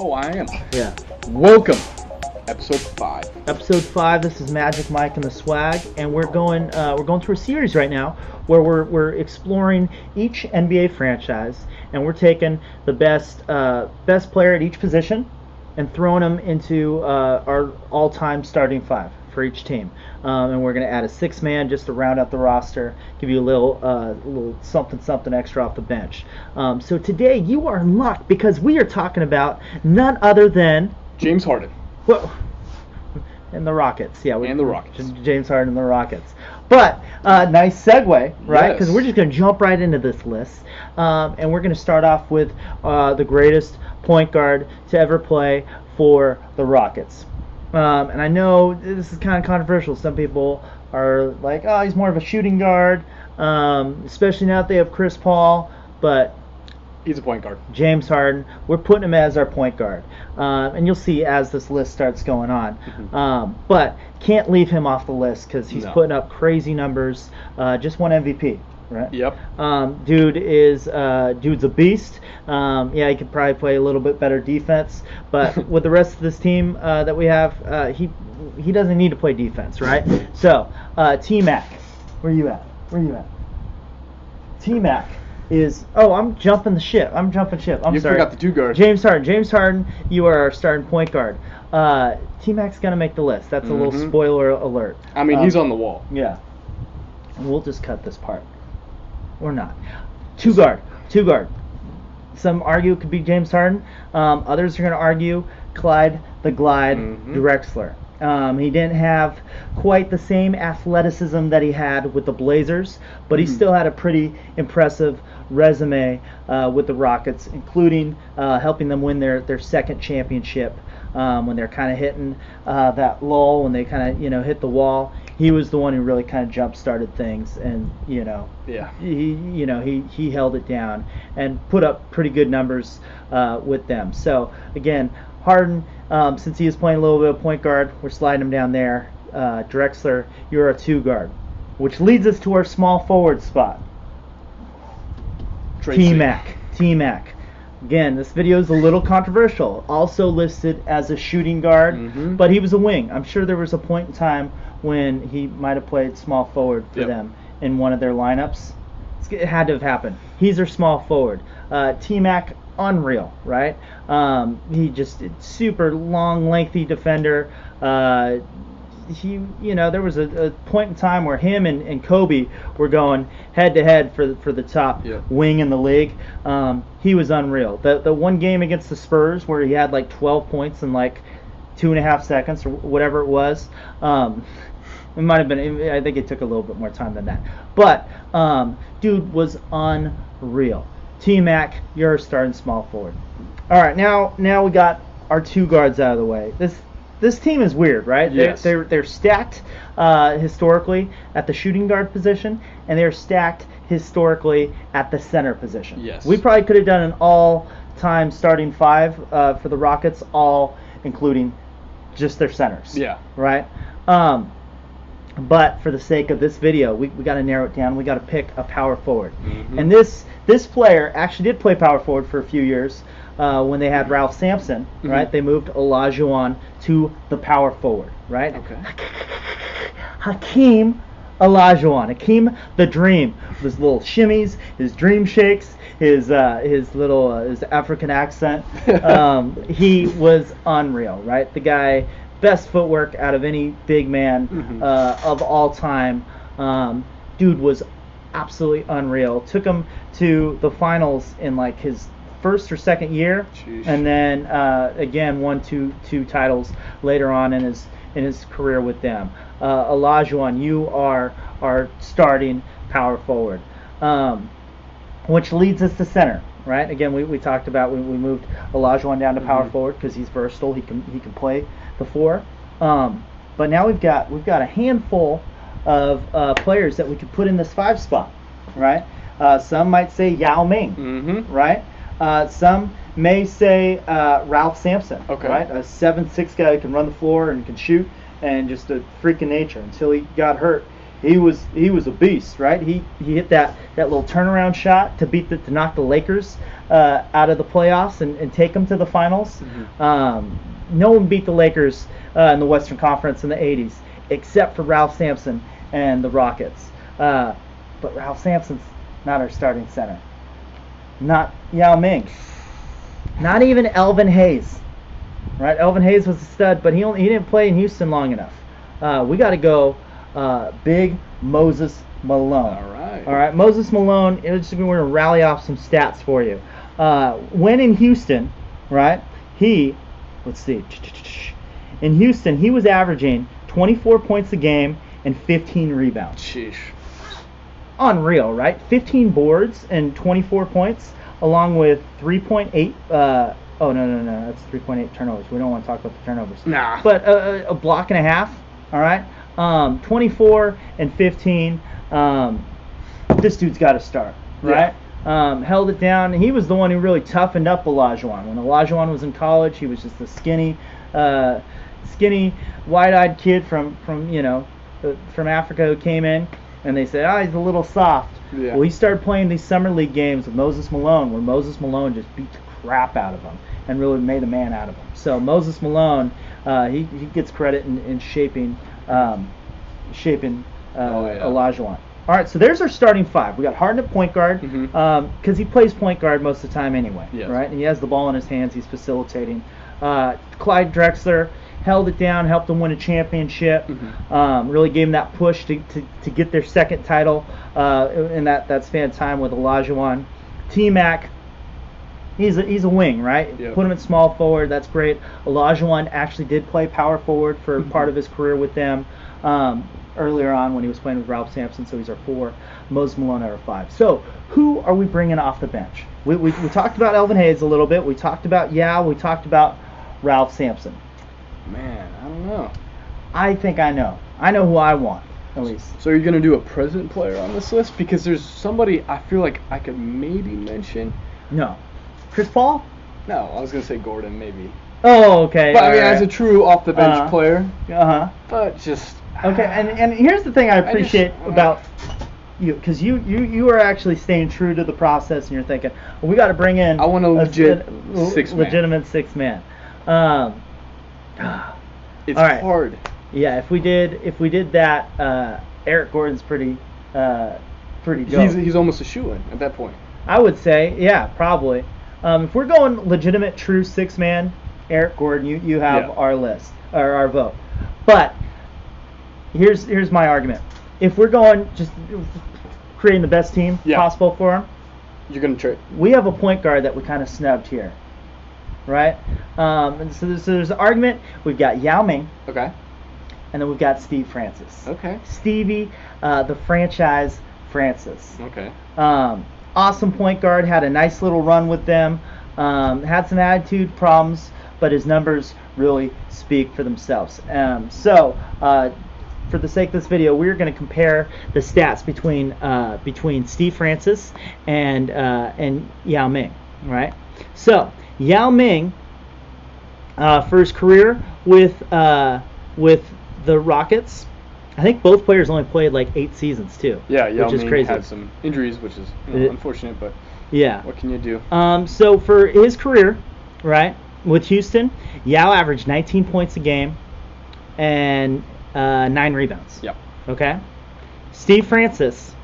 Oh, I am. Yeah. Welcome, episode 5. Episode 5. This is Magic Mike and the Swag, and we're going through a series right now where we're exploring each NBA franchise, and we're taking the best player at each position and throwing them into our all-time starting 5 for each team. And we're going to add a 6-man just to round out the roster, give you a little something extra off the bench. So today you are in luck because we are talking about none other than James Harden. Well, and the Rockets, yeah. And the Rockets. James Harden and the Rockets. But nice segue, right? Because Yes. we're just going to jump right into this list, and we're going to start off with the greatest point guard to ever play for the Rockets. And I know this is kind of controversial. Some people are like, oh, he's more of a shooting guard, especially now that they have Chris Paul. But He's a point guard. James Harden, we're putting him as our point guard. And you'll see as this list starts going on. But can't leave him off the list because he's putting up crazy numbers. Just won MVP, right? Yep. Dude's a beast. Yeah, he could probably play a little bit better defense. But with the rest of this team that we have, he doesn't need to play defense, right? So, T-Mac, where you at? T-Mac is... Oh, I'm jumping ship. I'm sorry. You forgot the two guards. James Harden, you are our starting point guard. T-Mac's going to make the list. That's a little spoiler alert. I mean, he's on the wall. Yeah. We'll just cut this part. Or not. Two guard. Some argue it could be James Harden. Others are going to argue Clyde the Glide Drexler. He didn't have quite the same athleticism that he had with the Blazers, but he still had a pretty impressive resume with the Rockets, including helping them win their second championship when they're kind of hitting that lull, when they kind of hit the wall. He was the one who really kind of jump-started things, and he held it down and put up pretty good numbers with them. So again, Harden, since he is playing a little bit of point guard, we're sliding him down there. Drexler, you're a 2 guard, which leads us to our small forward spot. T-Mac. Again, this video is a little controversial. Also listed as a shooting guard, but he was a wing. I'm sure there was a point in time when he might have played small forward for them in one of their lineups. It had to have happened. He's their small forward. T-Mac, unreal, right? He just super long, lengthy defender. There was a point in time where him and Kobe were going head to head for the top wing in the league. He was unreal. The one game against the Spurs where he had like 12 points in like 2.5 seconds or whatever it was. It might have been. I think it took a little bit more time than that. But dude was unreal. T-Mac, you're a starting small forward. All right, now we got our 2 guards out of the way. This team is weird, right? Yes. They're stacked historically at the shooting guard position, and they're stacked historically at the center position. Yes. We probably could have done an all-time starting 5 for the Rockets, all including just their centers. Yeah. Right? But for the sake of this video, we got to narrow it down. We got to pick a power forward. And this player actually did play power forward for a few years when they had Ralph Sampson, right? They moved Olajuwon to the power forward, right? Okay. Hakeem Olajuwon, Hakeem the Dream, with his little shimmies, his dream shakes, his African accent. He was unreal, right? The guy, best footwork out of any big man of all time. Dude was absolutely unreal. Took him to the finals in like his first or second year. Sheesh. And then again won two titles later on in his career with them. Olajuwon, you are our starting power forward, which leads us to center. Right? Again, we talked about we moved Olajuwon down to power forward because he's versatile. He can play the 4. But now we've got a handful of players that we could put in this 5 spot. Right? Some might say Yao Ming. Right? Some may say Ralph Sampson. Okay. Right? A 7'6" guy who can run the floor and can shoot, and just a freak of nature. Until he got hurt, he was a beast, right? He hit that little turnaround shot to knock the Lakers out of the playoffs and take them to the finals. No one beat the Lakers in the Western Conference in the 80s except for Ralph Sampson and the Rockets. But Ralph Sampson's not our starting center. Not Yao Ming. Not even Elvin Hayes. Right? Elvin Hayes was a stud, but he didn't play in Houston long enough. We got to go big Moses Malone. All right. Moses Malone. We're going to rally off some stats for you. When in Houston, right? Let's see. In Houston, he was averaging 24 points a game and 15 rebounds. Sheesh. Unreal, right? 15 boards and 24 points, along with 3.8. Oh no, that's 3.8 turnovers. We don't want to talk about the turnovers. Nah. But a block and a half. All right. 24 and 15. This dude's got to start, right? Yeah. Held it down. He was the one who really toughened up Olajuwon. When Olajuwon was in college, he was just a skinny, wide-eyed kid from Africa who came in, and they said, he's a little soft. Yeah. Well, he started playing these summer league games with Moses Malone, where Moses Malone just beat the crap out of him and really made a man out of him. So Moses Malone, he gets credit in shaping Olajuwon. All right, so there's our starting five. We got Harden at point guard because he plays point guard most of the time anyway, right? And he has the ball in his hands. He's facilitating. Clyde Drexler held it down, helped them win a championship. Really gave them that push to get their second title in that span of time with Olajuwon. T-Mac, he's a wing, right? Yep. Put him at small forward. That's great. Olajuwon actually did play power forward for part of his career with them. Earlier on when he was playing with Ralph Sampson, so he's our 4. Moses Malone our 5. So who are we bringing off the bench? We talked about Elvin Hayes a little bit. We talked about Yao. We talked about Ralph Sampson. Man, I don't know. I think I know. I know who I want, at least. So you're going to do a present player on this list? Because there's somebody I feel like I could maybe mention. No. Chris Paul? No, I was going to say Gordon, maybe. Oh, okay. But I mean, as a true off-the-bench player. But just... Okay, and here's the thing I appreciate about you, because you are actually staying true to the process, and you're thinking, well, we got to bring in I want a legitimate six man. It's right. hard. Yeah, if we did that, Eric Gordon's pretty dope. He's almost a shoo-in at that point. I would say, yeah, probably. If we're going legitimate true six man, Eric Gordon, you have our list or our vote, but. Here's my argument. If we're going just creating the best team possible for him, you're going to trade. We have a point guard that we kind of snubbed here, right? And so there's an argument. We've got Yao Ming. Okay. And then we've got Steve Francis. Okay. Stevie, the franchise Francis. Okay. Awesome point guard. Had a nice little run with them. Had some attitude problems, but his numbers really speak for themselves. For the sake of this video, we're going to compare the stats between Steve Francis and Yao Ming, right? So Yao Ming, for his career with the Rockets, I think both players only played like 8 seasons too. Yeah, Yao which is Ming crazy. had some injuries, which is unfortunate, but what can you do? So for his career, right, with Houston, Yao averaged 19 points a game and 9 rebounds. Yep. Okay. Steve Francis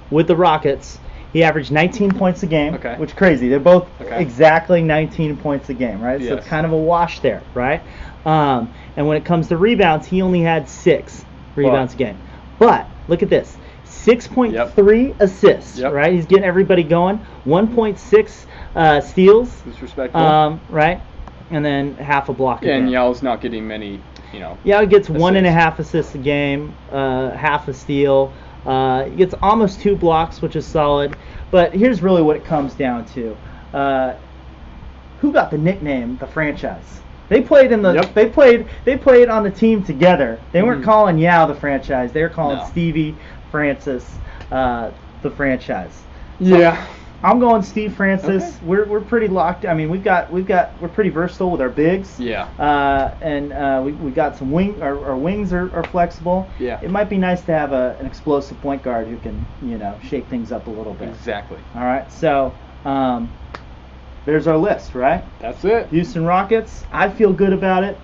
with the Rockets, he averaged 19 points a game. Okay. Which is crazy. They're both exactly 19 points a game, right? Yes. So it's kind of a wash there, right? And when it comes to rebounds, he only had 6 rebounds a game. But look at this. 6.3 assists, right? He's getting everybody going. 1.6 steals. Disrespectful. Right? And then half a block a game. And Yao's not getting many, Yao gets 1.5 assists a game, half a steal. He gets almost 2 blocks, which is solid. But here's really what it comes down to. Who got the nickname the franchise? They played in the they played on the team together. They weren't calling Yao the franchise. They were calling Stevie Francis the franchise. Yeah. I'm going Steve Francis. Okay. We're pretty locked. I mean, we're pretty versatile with our bigs. Yeah. And we got some wing. Our wings are flexible. Yeah. It might be nice to have an explosive point guard who can shake things up a little bit. Exactly. All right. So there's our list, right? That's it. Houston Rockets. I feel good about it.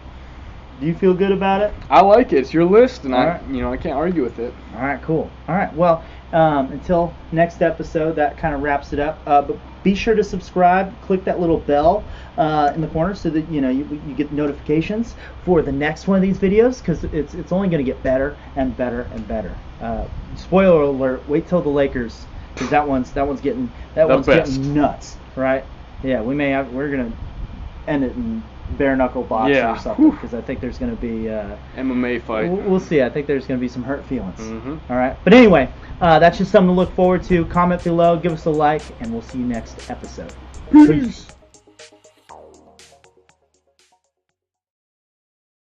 Do you feel good about it? I like it. It's your list, and All I right. I can't argue with it. All right, cool. All right, well, until next episode, that kind of wraps it up. But be sure to subscribe. Click that little bell in the corner so that you get notifications for the next one of these videos, because it's only going to get better and better and better. Spoiler alert! Wait till the Lakers, because that one's getting getting nuts, right? Yeah, we're gonna end it in bare knuckle boxing or something, because I think there's going to be MMA fight. We'll see. I think there's going to be some hurt feelings. Mm-hmm. All right, but anyway, that's just something to look forward to. Comment below, give us a like, and we'll see you next episode. Peace.